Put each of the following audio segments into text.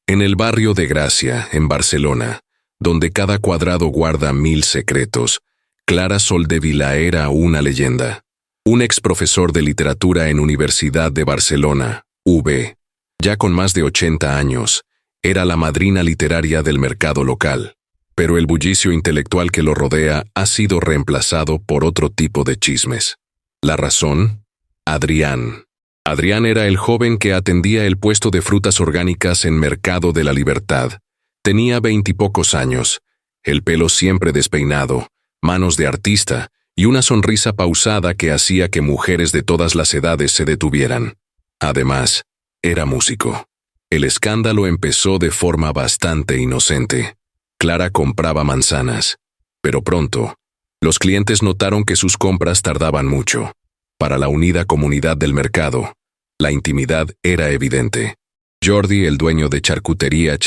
En el barrio de Gracia, en Barcelona, donde cada cuadrado guarda 1000 secretos, Clara Soldevila era una leyenda. Un ex profesor de literatura en Universidad de Barcelona, UB, ya con más de 80 años, era la madrina literaria del mercado local. Pero el bullicio intelectual que lo rodea ha sido reemplazado por otro tipo de chismes. ¿La razón? Adrián. Adrián era el joven que atendía el puesto de frutas orgánicas en Mercado de la Libertad. Tenía 20 y pocos años, el pelo siempre despeinado, manos de artista y una sonrisa pausada que hacía que mujeres de todas las edades se detuvieran. Además, era músico. El escándalo empezó de forma bastante inocente. Clara compraba manzanas, pero pronto, los clientes notaron que sus compras tardaban mucho. Para la unida comunidad del mercado, la intimidad era evidente. Jordi, el dueño de charcutería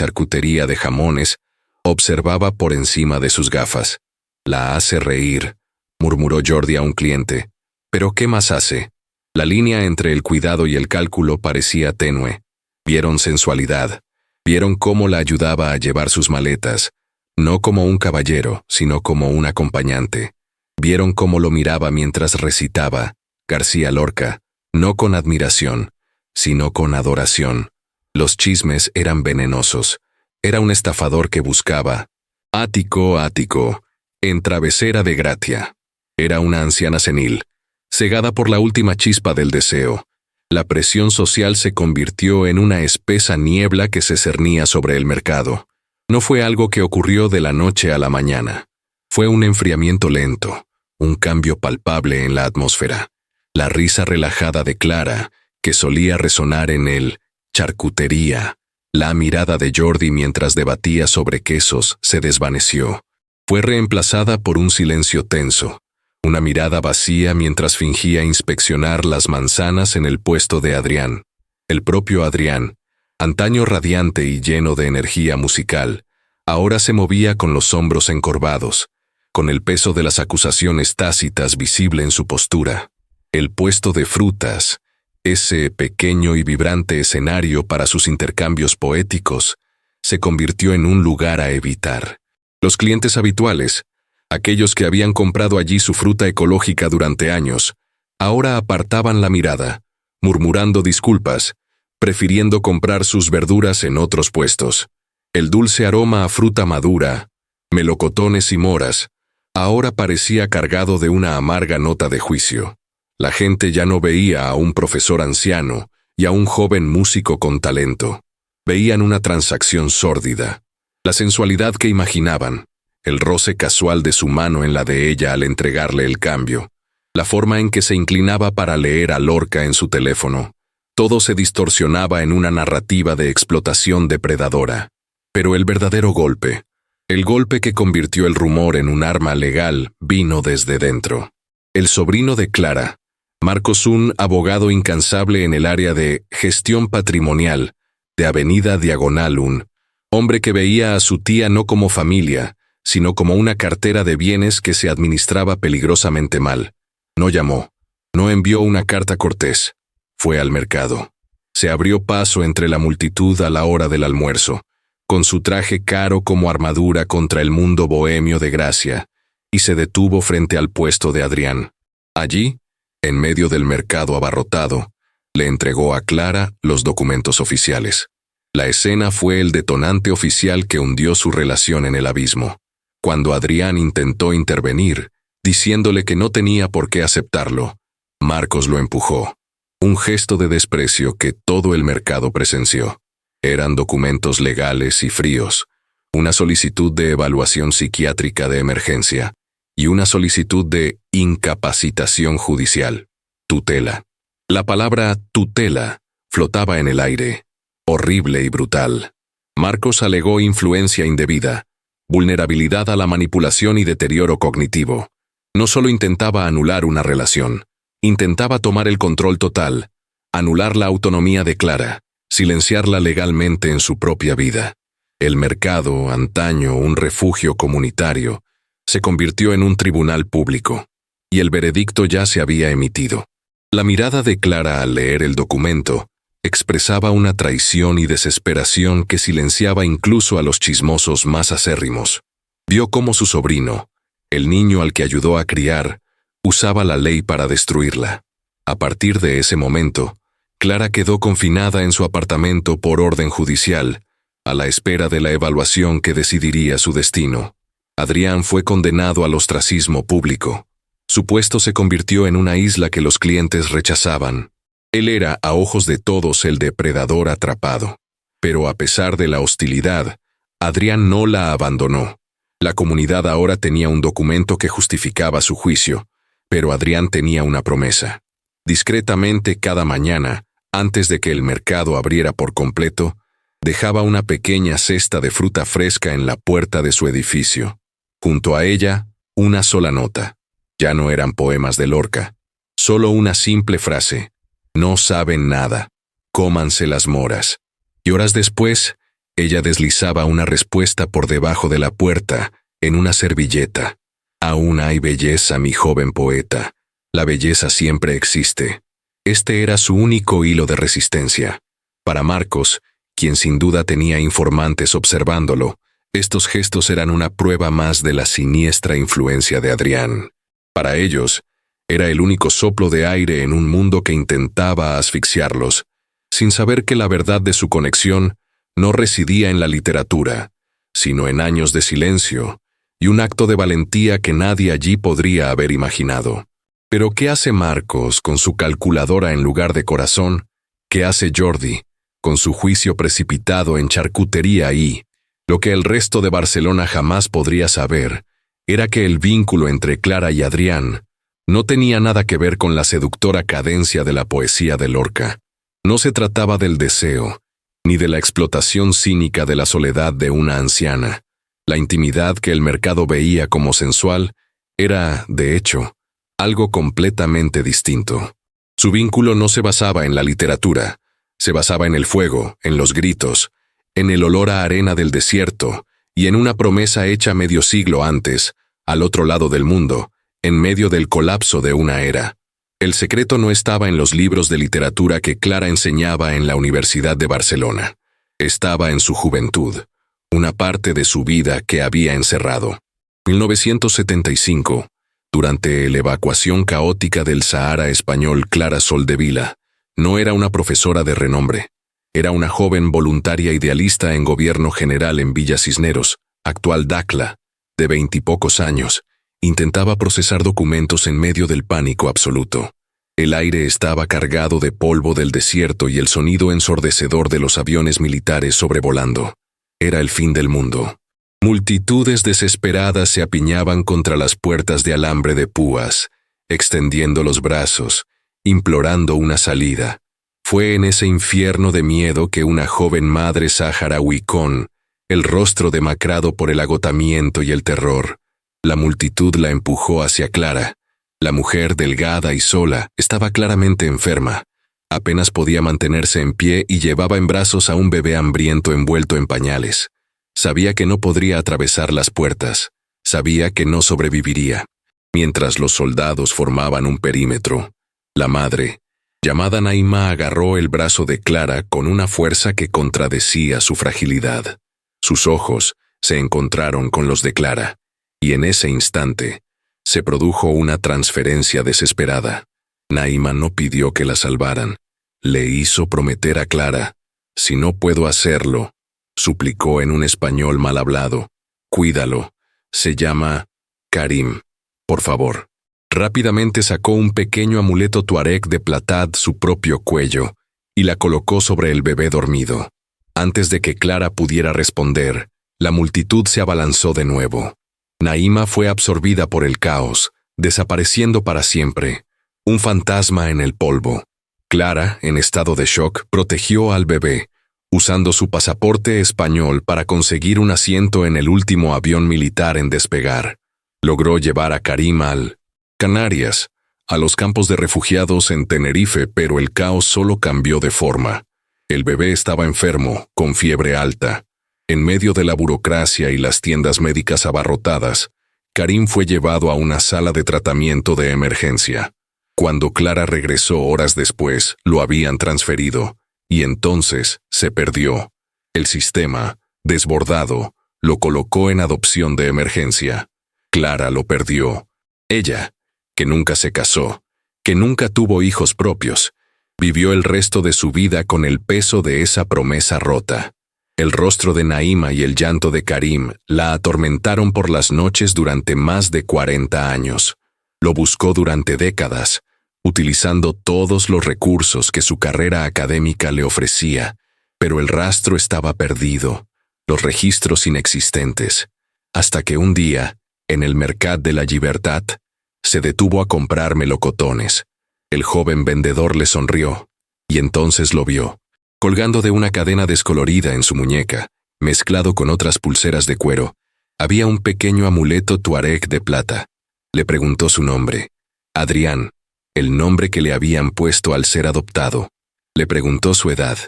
de jamones, observaba por encima de sus gafas. «La hace reír», murmuró Jordi a un cliente. «¿Pero qué más hace?» La línea entre el cuidado y el cálculo parecía tenue. Vieron sensualidad. Vieron cómo la ayudaba a llevar sus maletas, no como un caballero, sino como un acompañante. Vieron cómo lo miraba mientras recitaba García Lorca, no con admiración, sino con adoración. Los chismes eran venenosos. Era un estafador que buscaba. Ático, ático, en travesera de Gracia. Era una anciana senil, cegada por la última chispa del deseo. La presión social se convirtió en una espesa niebla que se cernía sobre el mercado. No fue algo que ocurrió de la noche a la mañana. Fue un enfriamiento lento, un cambio palpable en la atmósfera. La risa relajada de Clara, que solía resonar en el charcutería. La mirada de Jordi mientras debatía sobre quesos se desvaneció. Fue reemplazada por un silencio tenso. Una mirada vacía mientras fingía inspeccionar las manzanas en el puesto de Adrián. El propio Adrián, antaño radiante y lleno de energía musical, ahora se movía con los hombros encorvados, con el peso de las acusaciones tácitas visible en su postura. El puesto de frutas, ese pequeño y vibrante escenario para sus intercambios poéticos, se convirtió en un lugar a evitar. Los clientes habituales, aquellos que habían comprado allí su fruta ecológica durante años, ahora apartaban la mirada, murmurando disculpas, prefiriendo comprar sus verduras en otros puestos. El dulce aroma a fruta madura, melocotones y moras, ahora parecía cargado de una amarga nota de juicio. La gente ya no veía a un profesor anciano y a un joven músico con talento. Veían una transacción sórdida. La sensualidad que imaginaban, el roce casual de su mano en la de ella al entregarle el cambio, la forma en que se inclinaba para leer a Lorca en su teléfono. Todo se distorsionaba en una narrativa de explotación depredadora. Pero el verdadero golpe, el golpe que convirtió el rumor en un arma legal, vino desde dentro. El sobrino de Clara, Marcos, un abogado incansable en el área de gestión patrimonial de Avenida Diagonal, un hombre que veía a su tía no como familia, sino como una cartera de bienes que se administraba peligrosamente mal. No llamó, no envió una carta cortés. Fue al mercado. Se abrió paso entre la multitud a la hora del almuerzo, con su traje caro como armadura contra el mundo bohemio de Gracia, y se detuvo frente al puesto de Adrián. Allí, en medio del mercado abarrotado, le entregó a Clara los documentos oficiales. La escena fue el detonante oficial que hundió su relación en el abismo. Cuando Adrián intentó intervenir, diciéndole que no tenía por qué aceptarlo, Marcos lo empujó. Un gesto de desprecio que todo el mercado presenció. Eran documentos legales y fríos, una solicitud de evaluación psiquiátrica de emergencia y una solicitud de incapacitación judicial. Tutela. La palabra tutela flotaba en el aire, horrible y brutal. Marcos alegó influencia indebida, vulnerabilidad a la manipulación y deterioro cognitivo. No solo intentaba anular una relación, intentaba tomar el control total, anular la autonomía de Clara, silenciarla legalmente en su propia vida. El mercado, antaño un refugio comunitario, se convirtió en un tribunal público, y el veredicto ya se había emitido. La mirada de Clara al leer el documento expresaba una traición y desesperación que silenciaba incluso a los chismosos más acérrimos. Vio cómo su sobrino, el niño al que ayudó a criar, usaba la ley para destruirla. A partir de ese momento, Clara quedó confinada en su apartamento por orden judicial, a la espera de la evaluación que decidiría su destino. Adrián fue condenado al ostracismo público. Su puesto se convirtió en una isla que los clientes rechazaban. Él era, a ojos de todos, el depredador atrapado. Pero a pesar de la hostilidad, Adrián no la abandonó. La comunidad ahora tenía un documento que justificaba su juicio, pero Adrián tenía una promesa. Discretamente cada mañana, antes de que el mercado abriera por completo, dejaba una pequeña cesta de fruta fresca en la puerta de su edificio. Junto a ella, una sola nota. Ya no eran poemas de Lorca. Solo una simple frase. No saben nada. Cómanse las moras. Y horas después, ella deslizaba una respuesta por debajo de la puerta, en una servilleta. Aún hay belleza, mi joven poeta. La belleza siempre existe. Este era su único hilo de resistencia. Para Marcos, quien sin duda tenía informantes observándolo, estos gestos eran una prueba más de la siniestra influencia de Adrián. Para ellos, era el único soplo de aire en un mundo que intentaba asfixiarlos, sin saber que la verdad de su conexión no residía en la literatura, sino en años de silencio y un acto de valentía que nadie allí podría haber imaginado. Pero ¿qué hace Marcos con su calculadora en lugar de corazón? ¿Qué hace Jordi con su juicio precipitado en charcutería? Y lo que el resto de Barcelona jamás podría saber era que el vínculo entre Clara y Adrián no tenía nada que ver con la seductora cadencia de la poesía de Lorca. No se trataba del deseo, ni de la explotación cínica de la soledad de una anciana. La intimidad que el mercado veía como sensual era, de hecho, algo completamente distinto. Su vínculo no se basaba en la literatura, se basaba en el fuego, en los gritos, en el olor a arena del desierto y en una promesa hecha medio siglo antes, al otro lado del mundo, en medio del colapso de una era. El secreto no estaba en los libros de literatura que Clara enseñaba en la Universidad de Barcelona. Estaba en su juventud, una parte de su vida que había encerrado. 1975, durante la evacuación caótica del Sahara español, Clara Soldevila no era una profesora de renombre. Era una joven voluntaria idealista en gobierno general en Villa Cisneros, actual Dacla, de 20 y pocos años. Intentaba procesar documentos en medio del pánico absoluto. El aire estaba cargado de polvo del desierto y el sonido ensordecedor de los aviones militares sobrevolando. Era el fin del mundo. Multitudes desesperadas se apiñaban contra las puertas de alambre de púas, extendiendo los brazos, implorando una salida. Fue en ese infierno de miedo que una joven madre saharaui con el rostro demacrado por el agotamiento y el terror, la multitud la empujó hacia Clara. La mujer, delgada y sola, estaba claramente enferma. Apenas podía mantenerse en pie y llevaba en brazos a un bebé hambriento envuelto en pañales. Sabía que no podría atravesar las puertas. Sabía que no sobreviviría. Mientras los soldados formaban un perímetro, la madre, llamada Naima, agarró el brazo de Clara con una fuerza que contradecía su fragilidad. Sus ojos se encontraron con los de Clara, y en ese instante se produjo una transferencia desesperada. Naima no pidió que la salvaran. Le hizo prometer a Clara: si no puedo hacerlo, suplicó en un español mal hablado, cuídalo. Se llama Karim. Por favor. Rápidamente sacó un pequeño amuleto tuareg de platad su propio cuello y la colocó sobre el bebé dormido. Antes de que Clara pudiera responder, la multitud se abalanzó de nuevo. Naima fue absorbida por el caos, desapareciendo para siempre, un fantasma en el polvo. Clara, en estado de shock, protegió al bebé, usando su pasaporte español para conseguir un asiento en el último avión militar en despegar. Logró llevar a Karim al Canarias, a los campos de refugiados en Tenerife, pero el caos solo cambió de forma. El bebé estaba enfermo, con fiebre alta. En medio de la burocracia y las tiendas médicas abarrotadas, Karim fue llevado a una sala de tratamiento de emergencia. Cuando Clara regresó horas después, lo habían transferido. Y entonces se perdió. El sistema, desbordado, lo colocó en adopción de emergencia. Clara lo perdió. Ella, que nunca se casó, que nunca tuvo hijos propios, vivió el resto de su vida con el peso de esa promesa rota. El rostro de Naima y el llanto de Karim la atormentaron por las noches durante más de 40 años. Lo buscó durante décadas, utilizando todos los recursos que su carrera académica le ofrecía, pero el rastro estaba perdido, los registros inexistentes, hasta que un día, en el Mercat de la Llibertat, se detuvo a comprar melocotones. El joven vendedor le sonrió, y entonces lo vio, colgando de una cadena descolorida en su muñeca, mezclado con otras pulseras de cuero. Había un pequeño amuleto tuareg de plata. Le preguntó su nombre. Adrián, el nombre que le habían puesto al ser adoptado. Le preguntó su edad.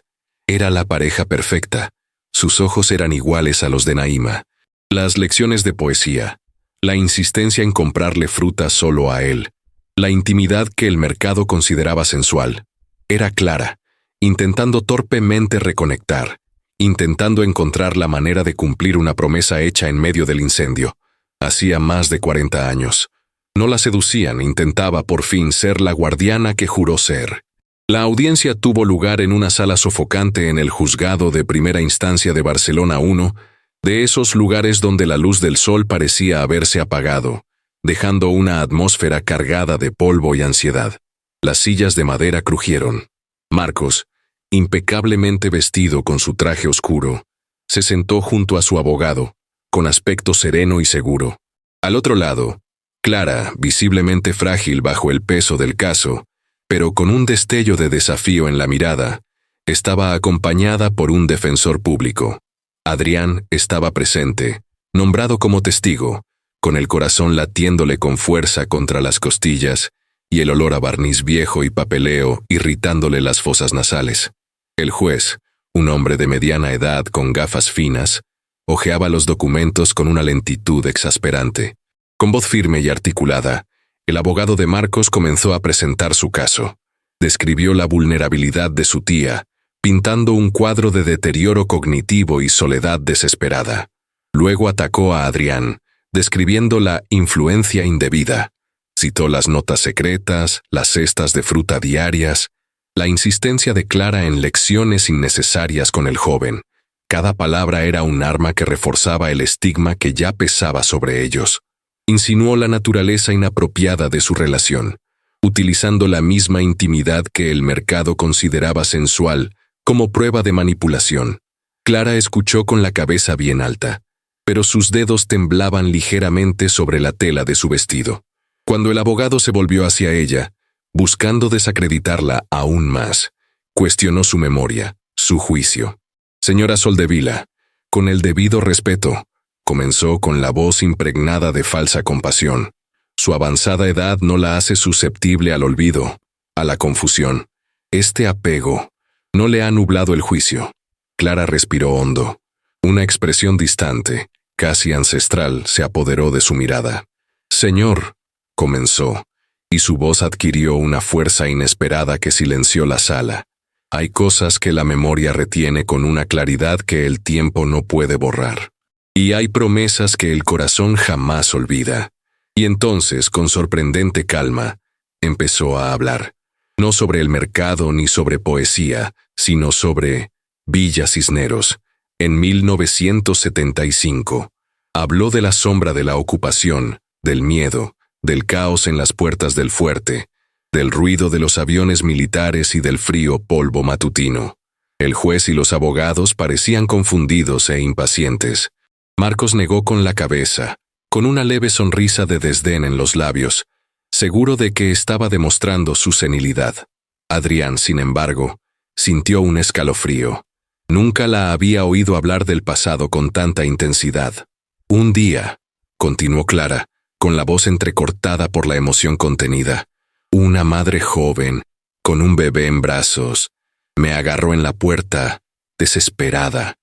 Era la pareja perfecta. Sus ojos eran iguales a los de Naima. Las lecciones de poesía, la insistencia en comprarle fruta solo a él, la intimidad que el mercado consideraba sensual. Era Clara, intentando torpemente reconectar, intentando encontrar la manera de cumplir una promesa hecha en medio del incendio. Hacía más de 40 años. No la seducían, intentaba por fin ser la guardiana que juró ser. La audiencia tuvo lugar en una sala sofocante en el juzgado de primera instancia de Barcelona 1, de esos lugares donde la luz del sol parecía haberse apagado, dejando una atmósfera cargada de polvo y ansiedad. Las sillas de madera crujieron. Marcos, impecablemente vestido con su traje oscuro, se sentó junto a su abogado, con aspecto sereno y seguro. Al otro lado, Clara, visiblemente frágil bajo el peso del caso, pero con un destello de desafío en la mirada, estaba acompañada por un defensor público. Adrián estaba presente, nombrado como testigo, con el corazón latiéndole con fuerza contra las costillas y el olor a barniz viejo y papeleo irritándole las fosas nasales. El juez, un hombre de mediana edad con gafas finas, hojeaba los documentos con una lentitud exasperante. Con voz firme y articulada, el abogado de Marcos comenzó a presentar su caso. Describió la vulnerabilidad de su tía, pintando un cuadro de deterioro cognitivo y soledad desesperada. Luego atacó a Adrián, describiendo la influencia indebida. Citó las notas secretas, las cestas de fruta diarias, la insistencia de Clara en lecciones innecesarias con el joven. Cada palabra era un arma que reforzaba el estigma que ya pesaba sobre ellos. Insinuó la naturaleza inapropiada de su relación, utilizando la misma intimidad que el mercado consideraba sensual como prueba de manipulación. Clara escuchó con la cabeza bien alta, pero sus dedos temblaban ligeramente sobre la tela de su vestido. Cuando el abogado se volvió hacia ella, buscando desacreditarla aún más, cuestionó su memoria, su juicio. Señora Soldevila, con el debido respeto, comenzó con la voz impregnada de falsa compasión. Su avanzada edad no la hace susceptible al olvido, a la confusión. Este apego no le ha nublado el juicio. Clara respiró hondo. Una expresión distante, casi ancestral, se apoderó de su mirada. Señor, comenzó, y su voz adquirió una fuerza inesperada que silenció la sala. Hay cosas que la memoria retiene con una claridad que el tiempo no puede borrar. Y hay promesas que el corazón jamás olvida. Y entonces, con sorprendente calma, empezó a hablar. No sobre el mercado ni sobre poesía, sino sobre Villa Cisneros. En 1975, habló de la sombra de la ocupación, del miedo, del caos en las puertas del fuerte, del ruido de los aviones militares y del frío polvo matutino. El juez y los abogados parecían confundidos e impacientes. Marcos negó con la cabeza, con una leve sonrisa de desdén en los labios, seguro de que estaba demostrando su senilidad. Adrián, sin embargo, sintió un escalofrío. Nunca la había oído hablar del pasado con tanta intensidad. Un día, continuó Clara, con la voz entrecortada por la emoción contenida, una madre joven, con un bebé en brazos, me agarró en la puerta, desesperada.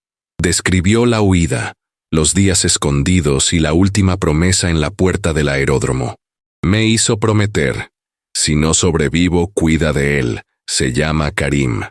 Describió la huida, los días escondidos y la última promesa en la puerta del aeródromo. Me hizo prometer, si no sobrevivo, cuida de él, se llama Karim.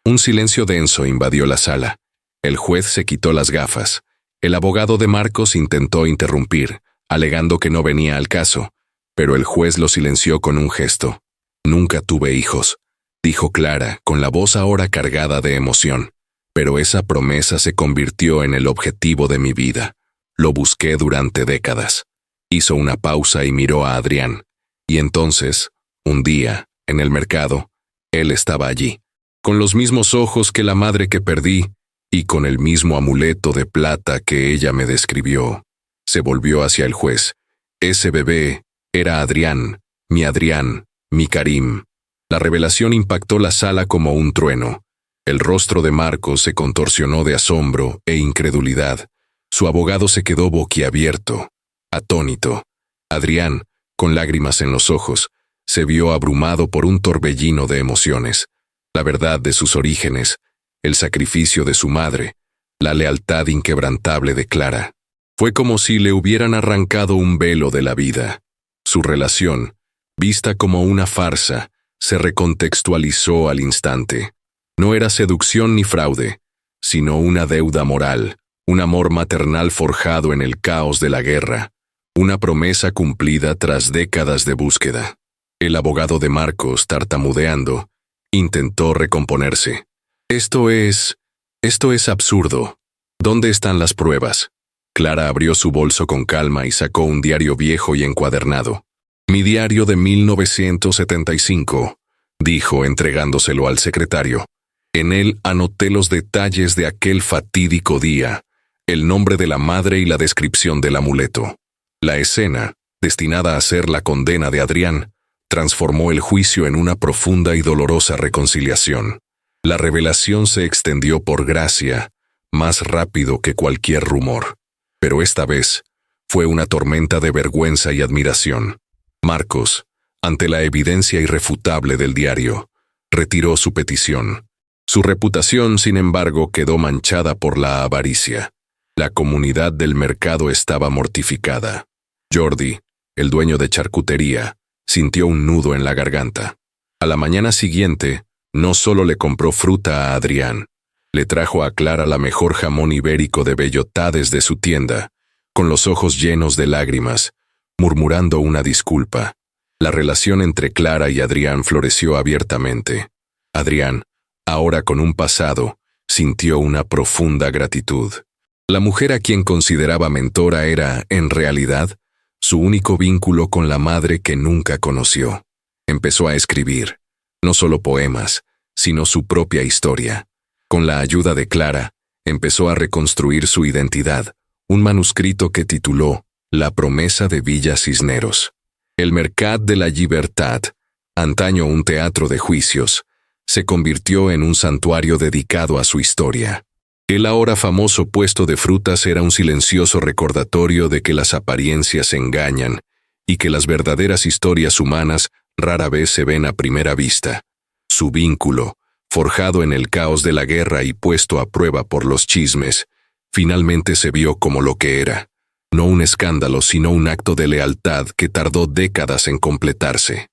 Un silencio denso invadió la sala. El juez se quitó las gafas. El abogado de Marcos intentó interrumpir, alegando que no venía al caso, pero el juez lo silenció con un gesto. «Nunca tuve hijos», dijo Clara, con la voz ahora cargada de emoción. «Pero esa promesa se convirtió en el objetivo de mi vida. Lo busqué durante décadas». Hizo una pausa y miró a Adrián. Y entonces, un día, en el mercado, él estaba allí, con los mismos ojos que la madre que perdí, y con el mismo amuleto de plata que ella me describió. Se volvió hacia el juez. Ese bebé era Adrián, mi Karim. La revelación impactó la sala como un trueno. El rostro de Marcos se contorsionó de asombro e incredulidad. Su abogado se quedó boquiabierto, atónito. Adrián, con lágrimas en los ojos, se vio abrumado por un torbellino de emociones. La verdad de sus orígenes, el sacrificio de su madre, la lealtad inquebrantable de Clara. Fue como si le hubieran arrancado un velo de la vida. Su relación, vista como una farsa, se recontextualizó al instante. No era seducción ni fraude, sino una deuda moral, un amor maternal forjado en el caos de la guerra, una promesa cumplida tras décadas de búsqueda. El abogado de Marcos, tartamudeando, intentó recomponerse. Esto es absurdo. ¿Dónde están las pruebas? Clara abrió su bolso con calma y sacó un diario viejo y encuadernado. Mi diario de 1975, dijo entregándoselo al secretario. En él anoté los detalles de aquel fatídico día, el nombre de la madre y la descripción del amuleto. La escena, destinada a ser la condena de Adrián, transformó el juicio en una profunda y dolorosa reconciliación. La revelación se extendió por gracia, más rápido que cualquier rumor. Pero esta vez, fue una tormenta de vergüenza y admiración. Marcos, ante la evidencia irrefutable del diario, retiró su petición. Su reputación, sin embargo, quedó manchada por la avaricia. La comunidad del mercado estaba mortificada. Jordi, el dueño de charcutería, sintió un nudo en la garganta. A la mañana siguiente, no solo le compró fruta a Adrián, le trajo a Clara la mejor jamón ibérico de bellotades de su tienda, con los ojos llenos de lágrimas, murmurando una disculpa. La relación entre Clara y Adrián floreció abiertamente. Adrián, ahora con un pasado, sintió una profunda gratitud. La mujer a quien consideraba mentora era, en realidad, su único vínculo con la madre que nunca conoció. Empezó a escribir, no solo poemas, sino su propia historia. Con la ayuda de Clara, empezó a reconstruir su identidad, un manuscrito que tituló La promesa de Villa Cisneros. El Mercat de la Llibertat, antaño un teatro de juicios, se convirtió en un santuario dedicado a su historia. El ahora famoso puesto de frutas era un silencioso recordatorio de que las apariencias engañan y que las verdaderas historias humanas rara vez se ven a primera vista. Su vínculo, forjado en el caos de la guerra y puesto a prueba por los chismes, finalmente se vio como lo que era. No un escándalo, sino un acto de lealtad que tardó décadas en completarse.